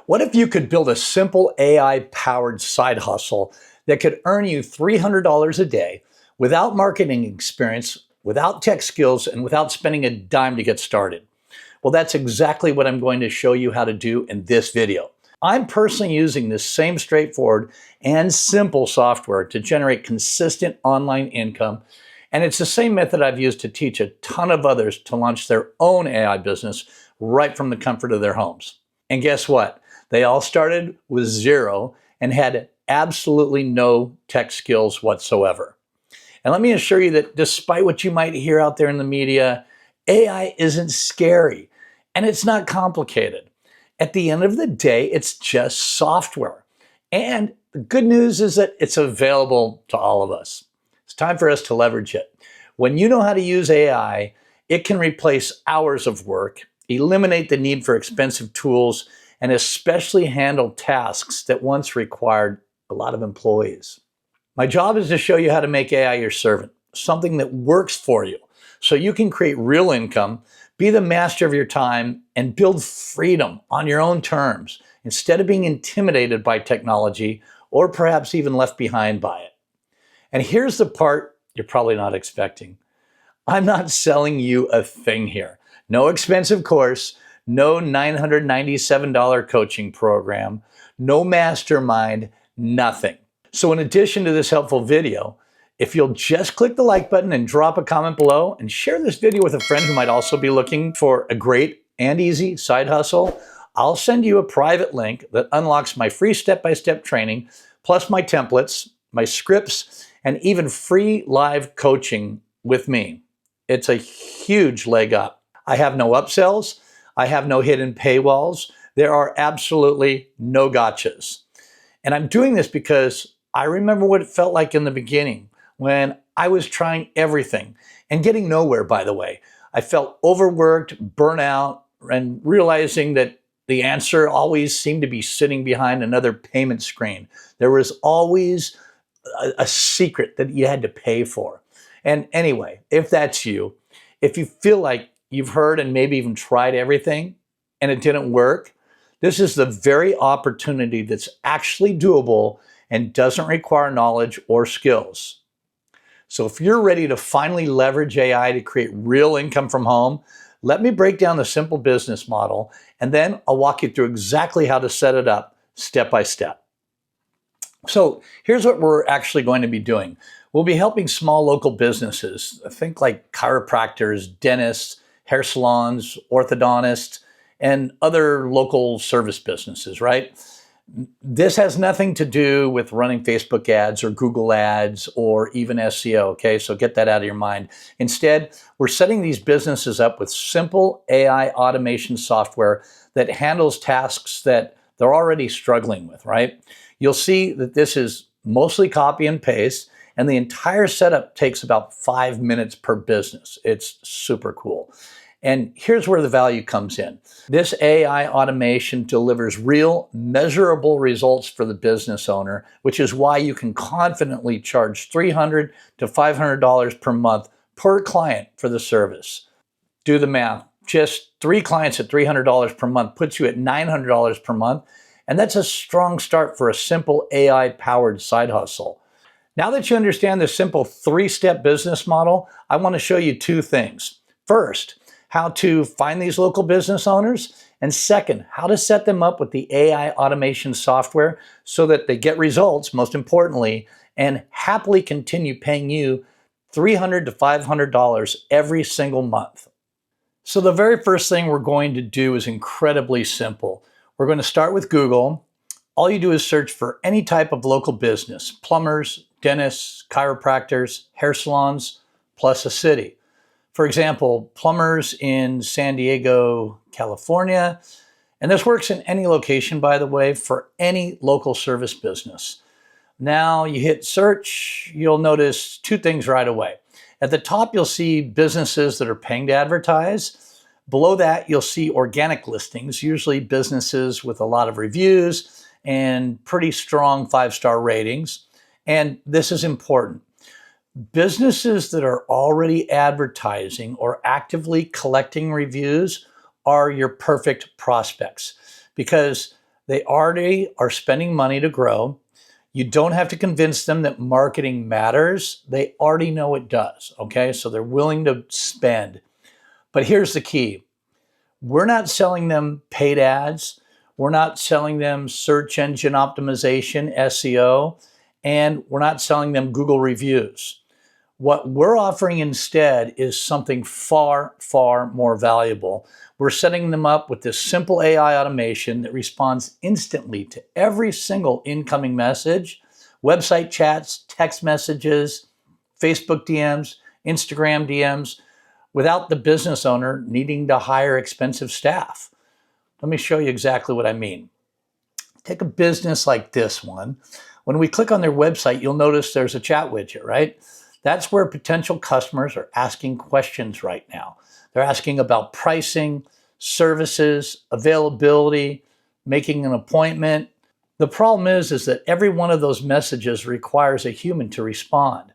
What if you could build a simple AI-powered side hustle that could earn you $300 a day without marketing experience, without tech skills, and without spending a dime to get started? Well, that's exactly what I'm going to show you how to do in this video. I'm personally using this same straightforward and simple software to generate consistent online income, and it's the same method I've used to teach a ton of others to launch their own AI business right from the comfort of their homes. And guess what? They all started with zero and had absolutely no tech skills whatsoever. And let me assure you that despite what you might hear out there in the media, AI isn't scary and it's not complicated. At the end of the day, it's just software. And the good news is that it's available to all of us. It's time for us to leverage it. When you know how to use AI, it can replace hours of work, eliminate the need for expensive tools, and especially handle tasks that once required a lot of employees. My job is to show you how to make AI your servant, something that works for you, so you can create real income, be the master of your time, and build freedom on your own terms instead of being intimidated by technology or perhaps even left behind by it. And here's the part you're probably not expecting. I'm not selling you a thing here. No expensive course, no $997 coaching program, no mastermind, nothing. So in addition to this helpful video, if you'll just click the like button and drop a comment below and share this video with a friend who might also be looking for a great and easy side hustle, I'll send you a private link that unlocks my free step-by-step training, plus my templates, my scripts, and even free live coaching with me. It's a huge leg up. I have no upsells. I have no hidden paywalls. There are absolutely no gotchas. And I'm doing this because I remember what it felt like in the beginning when I was trying everything and getting nowhere, by the way. I felt overworked, burnout, and realizing that the answer always seemed to be sitting behind another payment screen. There was always a secret that you had to pay for. And anyway, if that's you, if you feel like you've heard and maybe even tried everything and it didn't work, this is the very opportunity that's actually doable and doesn't require knowledge or skills. So if you're ready to finally leverage AI to create real income from home, let me break down the simple business model, and then I'll walk you through exactly how to set it up step by step. So here's what we're actually going to be doing. We'll be helping small local businesses, think like chiropractors, dentists, hair salons, orthodontists, and other local service businesses, right? This has nothing to do with running Facebook ads or Google ads or even SEO, okay? So get that out of your mind. Instead, we're setting these businesses up with simple AI automation software that handles tasks that they're already struggling with, right? You'll see that this is mostly copy and paste, and the entire setup takes about 5 minutes per business. It's super cool. And here's where the value comes in. This AI automation delivers real, measurable results for the business owner, which is why you can confidently charge $300 to $500 per month per client for the service. Do the math. Just 3 clients at $300 per month puts you at $900 per month, and that's a strong start for a simple AI-powered side hustle. Now that you understand the simple 3-step business model, I want to show you 2 things. First, how to find these local business owners, and second, how to set them up with the AI automation software so that they get results, most importantly, and happily continue paying you $300 to $500 every single month. So the very first thing we're going to do is incredibly simple. We're going to start with Google. All you do is search for any type of local business: plumbers, dentists, chiropractors, hair salons, plus a city. For example, plumbers in San Diego, California. And this works in any location, by the way, for any local service business. Now you hit search, you'll notice 2 things right away. At the top, you'll see businesses that are paying to advertise. Below that, you'll see organic listings, usually businesses with a lot of reviews and pretty strong 5-star ratings. And this is important. Businesses that are already advertising or actively collecting reviews are your perfect prospects because They already are spending money to grow. You don't have to convince them that marketing matters. They already know it does, okay? So they're willing to spend. But here's the key. We're not selling them paid ads. We're not selling them search engine optimization, SEO, and we're not selling them Google reviews. What we're offering instead is something far, far more valuable. We're setting them up with this simple AI automation that responds instantly to every single incoming message, website chats, text messages, Facebook DMs, Instagram DMs, without the business owner needing to hire expensive staff. Let me show you exactly what I mean. Take a business like this one. When we click on their website, you'll notice there's a chat widget, right? That's where potential customers are asking questions right now. They're asking about pricing, services, availability, making an appointment. The problem is that every one of those messages requires a human to respond.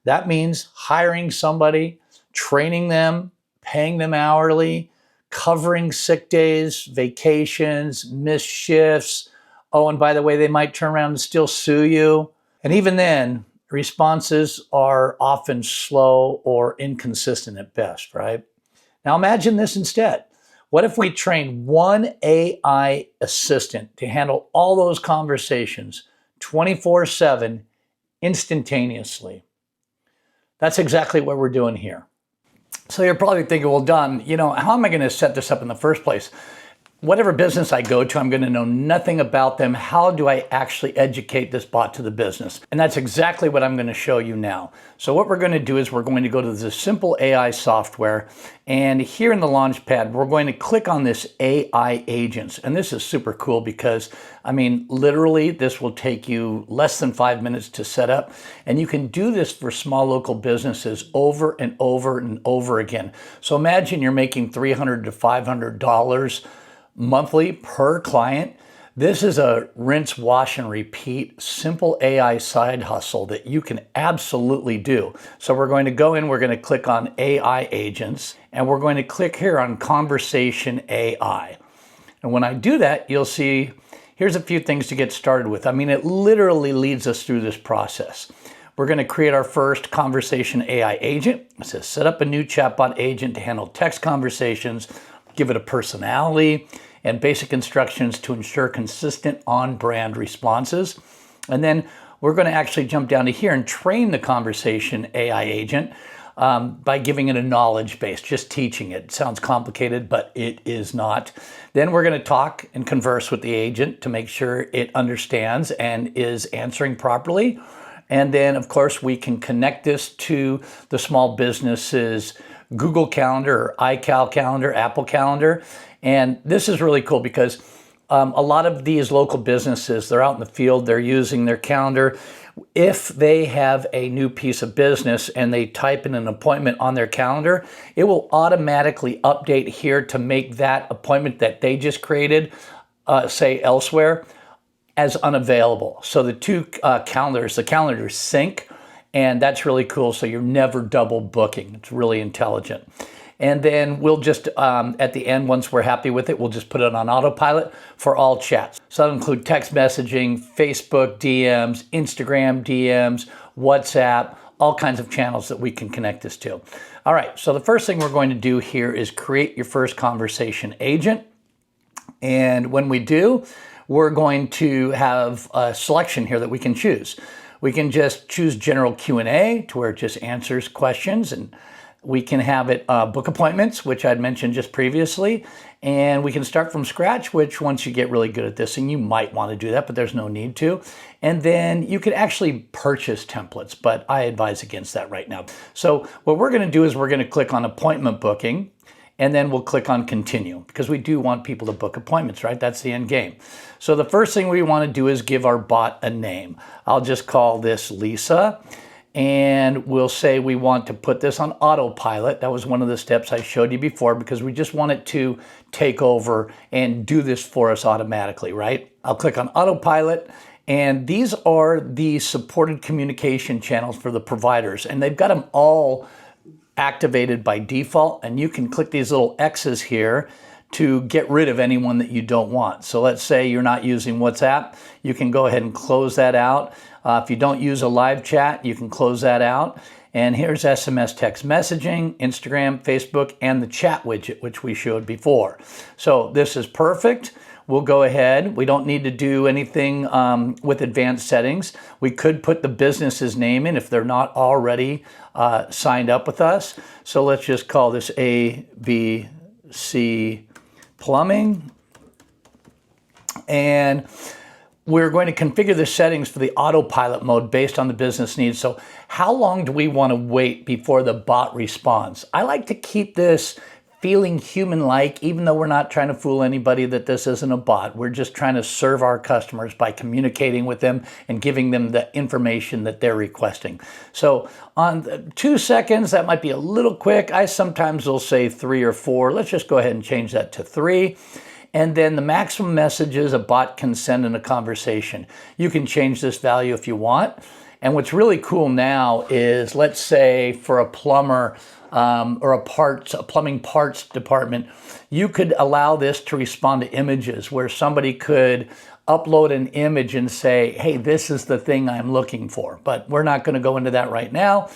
That means hiring somebody, training them, paying them hourly, covering sick days, vacations, missed shifts. Oh, and by the way, they might turn around and still sue you. And even then, responses are often slow or inconsistent at best, right? Now imagine this instead. What if we trained one AI assistant to handle all those conversations 24/7 instantaneously? That's exactly what we're doing here. So you're probably thinking, well, Don, how am I going to set this up in the first place? Whatever business I go to, I'm going to know nothing about them. How do I actually educate this bot to the business? And that's exactly what I'm going to show you now. So what we're going to do is we're going to go to the simple AI software. And here in the Launchpad, we're going to click on this AI agents. And this is super cool because, literally, this will take you less than 5 minutes to set up. And you can do this for small local businesses over and over and over again. So imagine you're making $300 to $500 monthly per client. This is a rinse, wash, and repeat simple AI side hustle that you can absolutely do. So we're going to go in, we're going to click on AI agents, and we're going to click here on conversation AI. And when I do that, you'll see here's a few things to get started with. It literally leads us through this process. We're going to create our first conversation AI agent. It says set up a new chatbot agent to handle text conversations, give it a personality, and basic instructions to ensure consistent on-brand responses. And then we're going to actually jump down to here and train the conversation AI agent by giving it a knowledge base, just teaching it. It sounds complicated, but it is not. Then we're going to talk and converse with the agent to make sure it understands and is answering properly. And then, of course, we can connect this to the small businesses Google Calendar or iCal Calendar, Apple Calendar. And this is really cool because a lot of these local businesses, they're out in the field, they're using their calendar. If they have a new piece of business and they type in an appointment on their calendar, it will automatically update here to make that appointment that they just created, say elsewhere, as unavailable. So the two calendars sync. And that's really cool. So you're never double booking. It's really intelligent. And then we'll just, at the end, once we're happy with it, we'll just put it on autopilot for all chats. So that'll include text messaging, Facebook DMs, Instagram DMs, WhatsApp, all kinds of channels that we can connect this to. All right, so the first thing we're going to do here is create your first conversation agent. And when we do, we're going to have a selection here that we can choose. We can just choose general Q&A to where it just answers questions, and we can have it book appointments, which I'd mentioned just previously, and we can start from scratch, which once you get really good at this, and you might want to do that, but there's no need to. And then you could actually purchase templates, but I advise against that right now. So what we're going to do is we're going to click on appointment booking, and then we'll click on continue because we do want people to book appointments, right? That's the end game. So the first thing we want to do is give our bot a name. I'll just call this Lisa, and we'll say we want to put this on autopilot. That was one of the steps I showed you before because we just want it to take over and do this for us automatically, right? I'll click on autopilot, and these are the supported communication channels for the providers, and they've got them all activated by default, and you can click these little X's here to get rid of anyone that you don't want. So let's say you're not using WhatsApp, you can go ahead and close that out. If you don't use a live chat, you can close that out. And here's SMS text messaging, Instagram, Facebook, and the chat widget, which we showed before. So this is perfect. We'll go ahead. We don't need to do anything with advanced settings. We could put the business's name in if they're not already signed up with us. So let's just call this ABC Plumbing. And we're going to configure the settings for the autopilot mode based on the business needs. So how long do we want to wait before the bot responds? I like to keep this feeling human-like, even though we're not trying to fool anybody that this isn't a bot. We're just trying to serve our customers by communicating with them and giving them the information that they're requesting. So on 2 seconds, that might be a little quick. I sometimes will say 3 or 4. Let's just go ahead and change that to 3. And then the maximum messages a bot can send in a conversation. You can change this value if you want. And what's really cool now is, let's say for a plumber or a plumbing parts department, you could allow this to respond to images where somebody could upload an image and say, hey, this is the thing I'm looking for. But we're not going to go into that right now.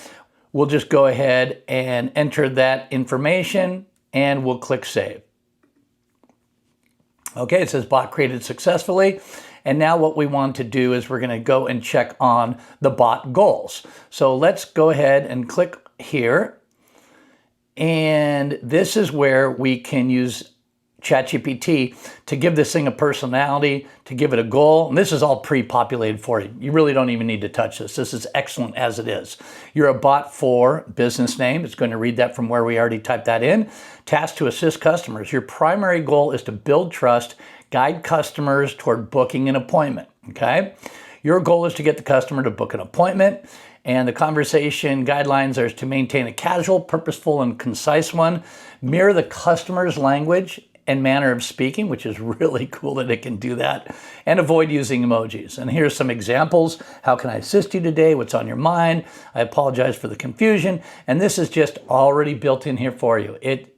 We'll just go ahead and enter that information and we'll click save. Okay, it says bot created successfully. And now what we want to do is we're going to go and check on the bot goals. So let's go ahead and click here. And this is where we can use ChatGPT to give this thing a personality, to give it a goal. And this is all pre-populated for you. You really don't even need to touch this. This is excellent as it is. You're a bot for business name. It's going to read that from where we already typed that in. Task to assist customers. Your primary goal is to build trust, guide customers toward booking an appointment, okay? Your goal is to get the customer to book an appointment, and the conversation guidelines are to maintain a casual, purposeful, and concise one, mirror the customer's language and manner of speaking, which is really cool that it can do that, and avoid using emojis. And here's some examples. How can I assist you today? What's on your mind? I apologize for the confusion. And this is just already built in here for you. It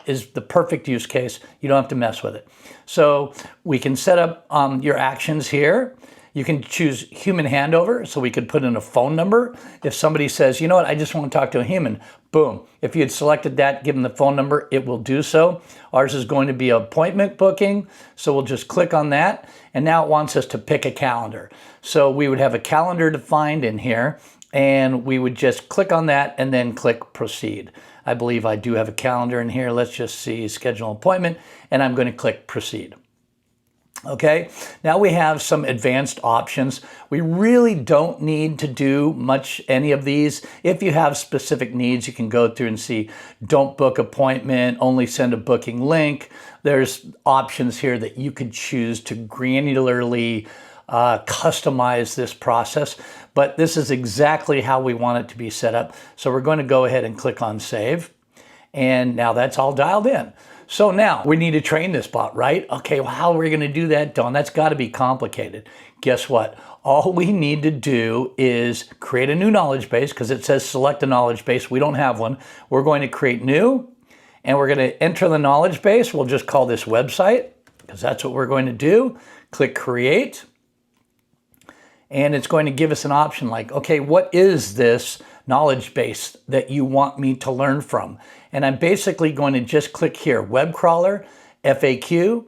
is the perfect use case. You don't have to mess with it. So we can set up your actions here. You can choose human handover, so we could put in a phone number. If somebody says, you know what, I just want to talk to a human, boom. If you had selected that, give them the phone number, it will do so. Ours is going to be appointment booking, so we'll just click on that. And now it wants us to pick a calendar. So we would have a calendar defined in here, and we would just click on that and then click proceed. I believe I do have a calendar in here. Let's just see, schedule an appointment, and I'm going to click proceed. Okay, now we have some advanced options. We really don't need to do any of these. If you have specific needs, you can go through and see, don't book appointment, only send a booking link. There's options here that you could choose to granularly customize this process, but this is exactly how we want it to be set up. So we're going to go ahead and click on save. And now that's all dialed in. So now we need to train this bot, right? Okay, well, how are we going to do that, Don? That's got to be complicated. Guess what? All we need to do is create a new knowledge base, because it says select a knowledge base. We don't have one. We're going to create new, and we're going to enter the knowledge base. We'll just call this website, because that's what we're going to do. Click create. And it's going to give us an option like, okay, what is this knowledge base that you want me to learn from? And I'm basically going to just click here, web crawler, FAQ,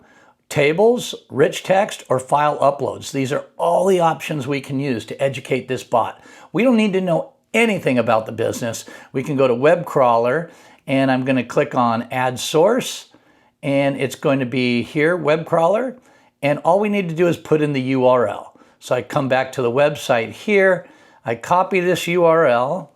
tables, rich text, or file uploads. These are all the options we can use to educate this bot. We don't need to know anything about the business. We can go to web crawler, and I'm going to click on add source, and it's going to be here, web crawler, and all we need to do is put in the URL. So I come back to the website here, I copy this URL,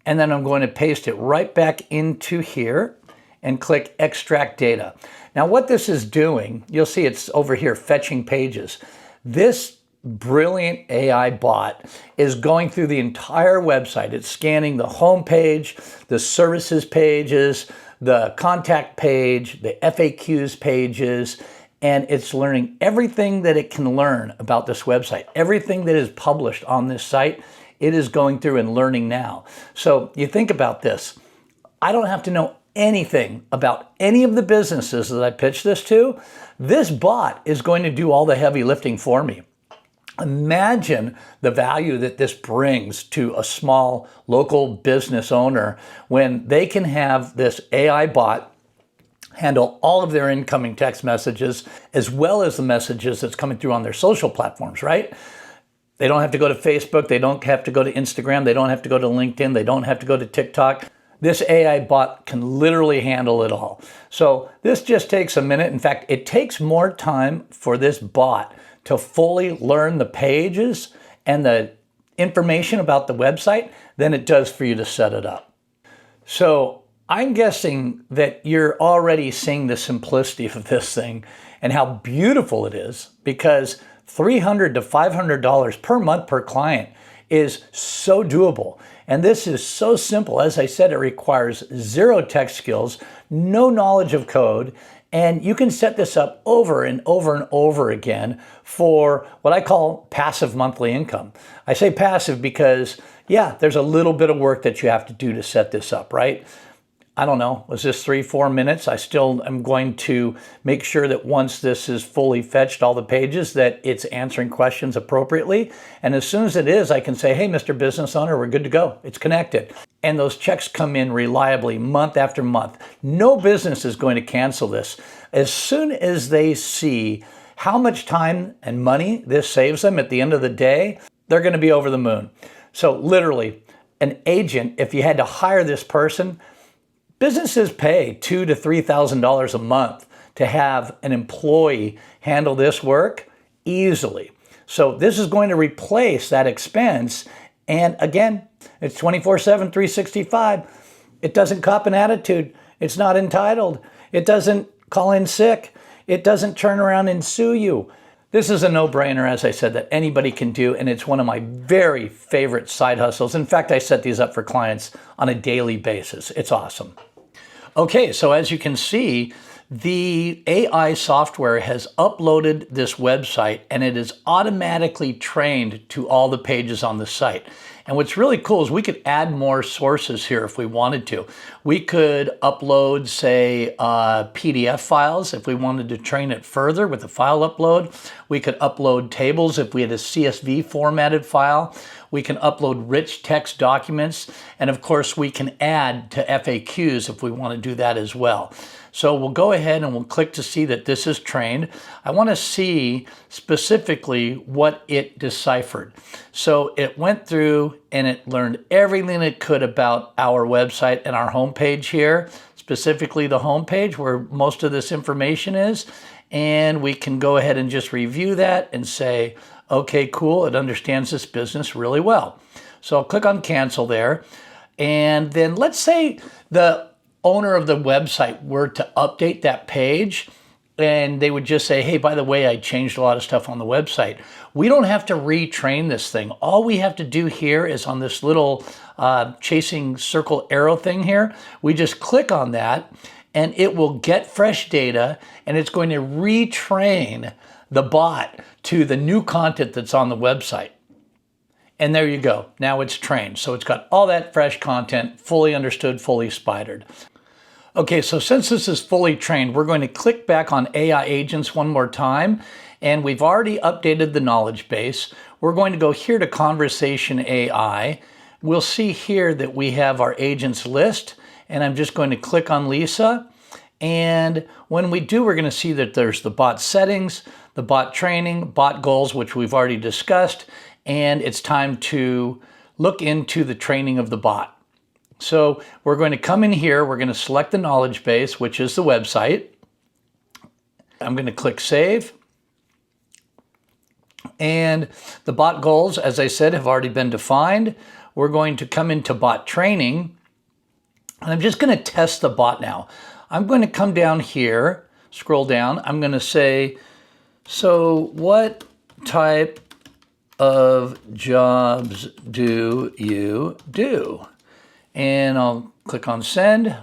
and then I'm going to paste it right back into here and click extract data. Now what this is doing, you'll see it's over here, fetching pages. This brilliant AI bot is going through the entire website. It's scanning the home page, the services pages, the contact page, the FAQs pages, and it's learning everything that it can learn about this website. Everything that is published on this site, it is going through and learning now. So you think about this. I don't have to know anything about any of the businesses that I pitch this to, this bot is going to do all the heavy lifting for me. Imagine the value that this brings to a small local business owner when they can have this AI bot handle all of their incoming text messages as well as the messages that's coming through on their social platforms, right? They don't have to go to Facebook. They don't have to go to Instagram. They don't have to go to LinkedIn. They don't have to go to TikTok. This AI bot can literally handle it all. So this just takes a minute. In fact, it takes more time for this bot to fully learn the pages and the information about the website than it does for you to set it up. So I'm guessing that you're already seeing the simplicity of this thing and how beautiful it is, because $300 to $500 per month per client is so doable. And this is so simple. As I said, it requires zero tech skills, no knowledge of code, and you can set this up over and over and over again for what I call passive monthly income. I say passive because, yeah, there's a little bit of work that you have to do to set this up, right? I don't know, was this 3-4 minutes? I still am going to make sure that once this is fully fetched, all the pages, that it's answering questions appropriately. And as soon as it is, I can say, hey, Mr. Business Owner, we're good to go. It's connected. And those checks come in reliably month after month. No business is going to cancel this. As soon as they see how much time and money this saves them at the end of the day, they're going to be over the moon. So literally, an agent, if you had to hire this person, businesses pay $2,000 to $3,000 a month to have an employee handle this work easily. So this is going to replace that expense. And again, it's 24/7, 365. It doesn't cop an attitude. It's not entitled. It doesn't call in sick. It doesn't turn around and sue you. This is a no-brainer, as I said, that anybody can do, and it's one of my very favorite side hustles. In fact, I set these up for clients on a daily basis. It's awesome. Okay, so as you can see, the AI software has uploaded this website and it is automatically trained to all the pages on the site. And what's really cool is we could add more sources here if we wanted to. We could upload, say, PDF files if we wanted to train it further with the file upload. We could upload tables if we had a CSV formatted file. We can upload rich text documents. And of course, we can add to FAQs if we want to do that as well. So we'll go ahead and we'll click to see that this is trained. I want to see specifically what it deciphered. So it went through and it learned everything it could about our website and our homepage here, specifically the homepage where most of this information is. And we can go ahead and just review that and say, okay, cool, it understands this business really well. So I'll click on cancel there. And then let's say the owner of the website were to update that page and they would just say, hey, by the way, I changed a lot of stuff on the website. We don't have to retrain this thing. All we have to do here is on this little chasing circle arrow thing here, we just click on that and it will get fresh data and it's going to retrain the bot to the new content that's on the website. And there you go. Now it's trained. So it's got all that fresh content, fully understood, fully spidered. Okay, so since this is fully trained, we're going to click back on AI agents one more time. And we've already updated the knowledge base. We're going to go here to Conversation AI. We'll see here that we have our agents list. And I'm just going to click on Lisa. And when we do, we're going to see that there's the bot settings, the bot training, bot goals, which we've already discussed. And it's time to look into the training of the bot. So we're going to come in here, we're going to select the knowledge base, which is the website. I'm going to click Save. And the bot goals, as I said, have already been defined. We're going to come into bot training. And I'm just going to test the bot now. I'm going to come down here, scroll down. I'm going to say, so what type of jobs do you do? And I'll click on send.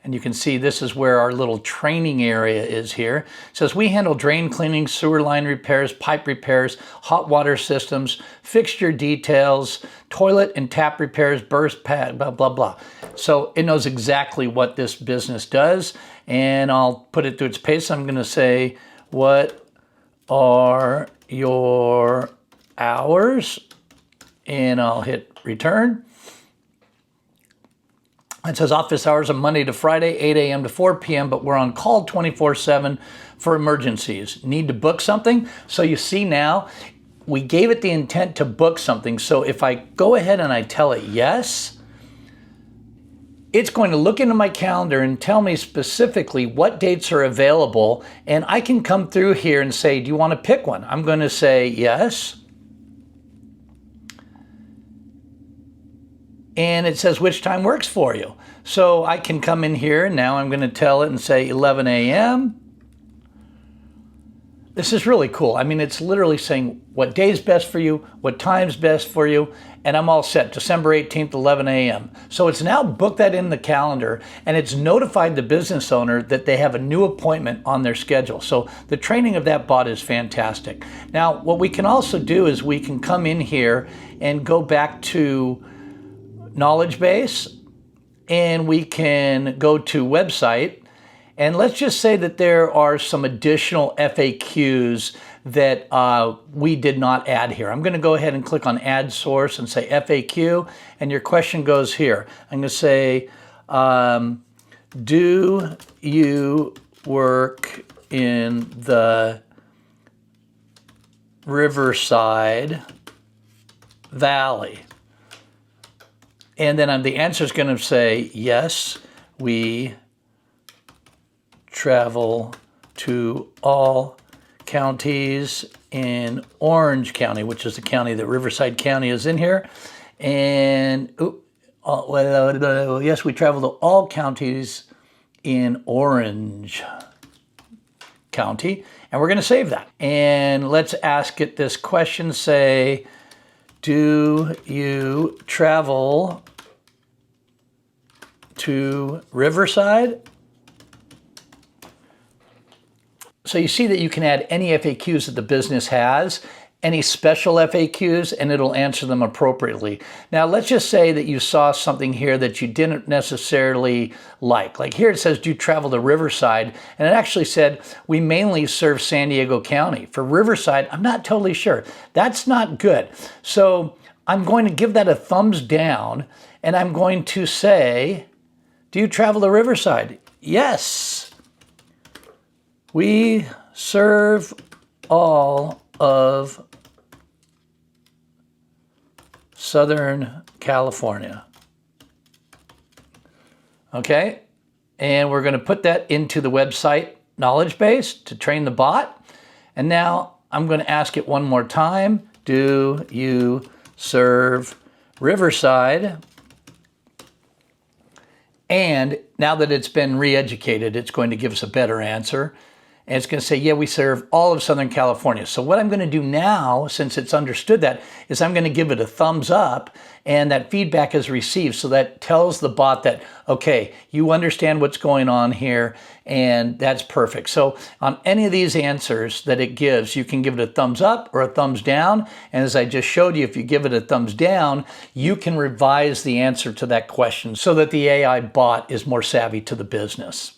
And you can see this is where our little training area is here. It says we handle drain cleaning, sewer line repairs, pipe repairs, hot water systems, fixture details, toilet and tap repairs, burst pad, blah, blah, blah. So it knows exactly what this business does. And I'll put it through its pace. I'm going to say, what are your hours? And I'll hit return. It says office hours are Monday to Friday, 8 a.m. to 4 p.m., but we're on call 24/7 for emergencies. Need to book something? So you see now, we gave it the intent to book something. So if I go ahead and I tell it yes, it's going to look into my calendar and tell me specifically what dates are available. And I can come through here and say, do you want to pick one? I'm going to say yes. And it says which time works for you. So I can come in here and now I'm going to tell it and say 11 a.m. This is really cool. I mean, it's literally saying what day is best for you, what time's best for you, and I'm all set, December 18th, 11 a.m. So it's now booked that in the calendar and it's notified the business owner that they have a new appointment on their schedule. So the training of that bot is fantastic. Now, what we can also do is we can come in here and go back to knowledge base, and we can go to website, and let's just say that there are some additional FAQs that we did not add here. I'm going to go ahead and click on add source and say FAQ, and your question goes here. I'm going to say, do you work in the Riverside Valley? And then the answer is going to say, yes, we travel to all counties in Orange County, which is the county that Riverside County is in here. And yes, we travel to all counties in Orange County. And we're going to save that. And let's ask it this question, say, do you travel to Riverside? So you see that you can add any FAQs that the business has, any special FAQs, and it'll answer them appropriately. Now, let's just say that you saw something here that you didn't necessarily like. Like here it says, do you travel to Riverside? And it actually said, we mainly serve San Diego County. For Riverside, I'm not totally sure. That's not good. So I'm going to give that a thumbs down, and I'm going to say, do you travel to Riverside? Yes. We serve all of Southern California. Okay, and we're going to put that into the website knowledge base to train the bot. And now I'm going to ask it one more time. Do you serve Riverside? And now that it's been re-educated, it's going to give us a better answer. And it's going to say, yeah, we serve all of Southern California. So what I'm going to do now, since it's understood that, is I'm going to give it a thumbs up, and that feedback is received. So that tells the bot that, okay, you understand what's going on here, and that's perfect. So on any of these answers that it gives, you can give it a thumbs up or a thumbs down. And as I just showed you, if you give it a thumbs down, you can revise the answer to that question so that the AI bot is more savvy to the business.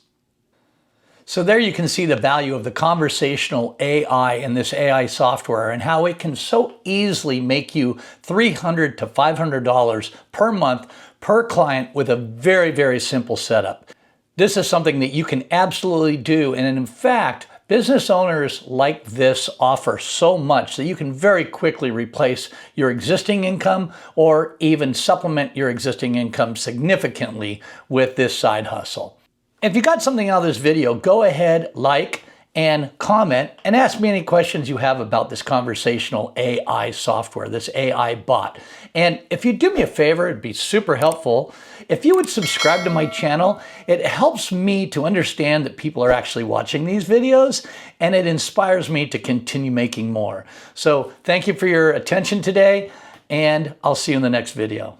So there you can see the value of the conversational AI in this AI software and how it can so easily make you $300 to $500 per month per client with a very, very simple setup. This is something that you can absolutely do. And in fact, business owners like this offer so much that you can very quickly replace your existing income or even supplement your existing income significantly with this side hustle. If you got something out of this video, go ahead, like, and comment, and ask me any questions you have about this conversational AI software, this AI bot. And if you do me a favor, it'd be super helpful. If you would subscribe to my channel, it helps me to understand that people are actually watching these videos, and it inspires me to continue making more. So thank you for your attention today, and I'll see you in the next video.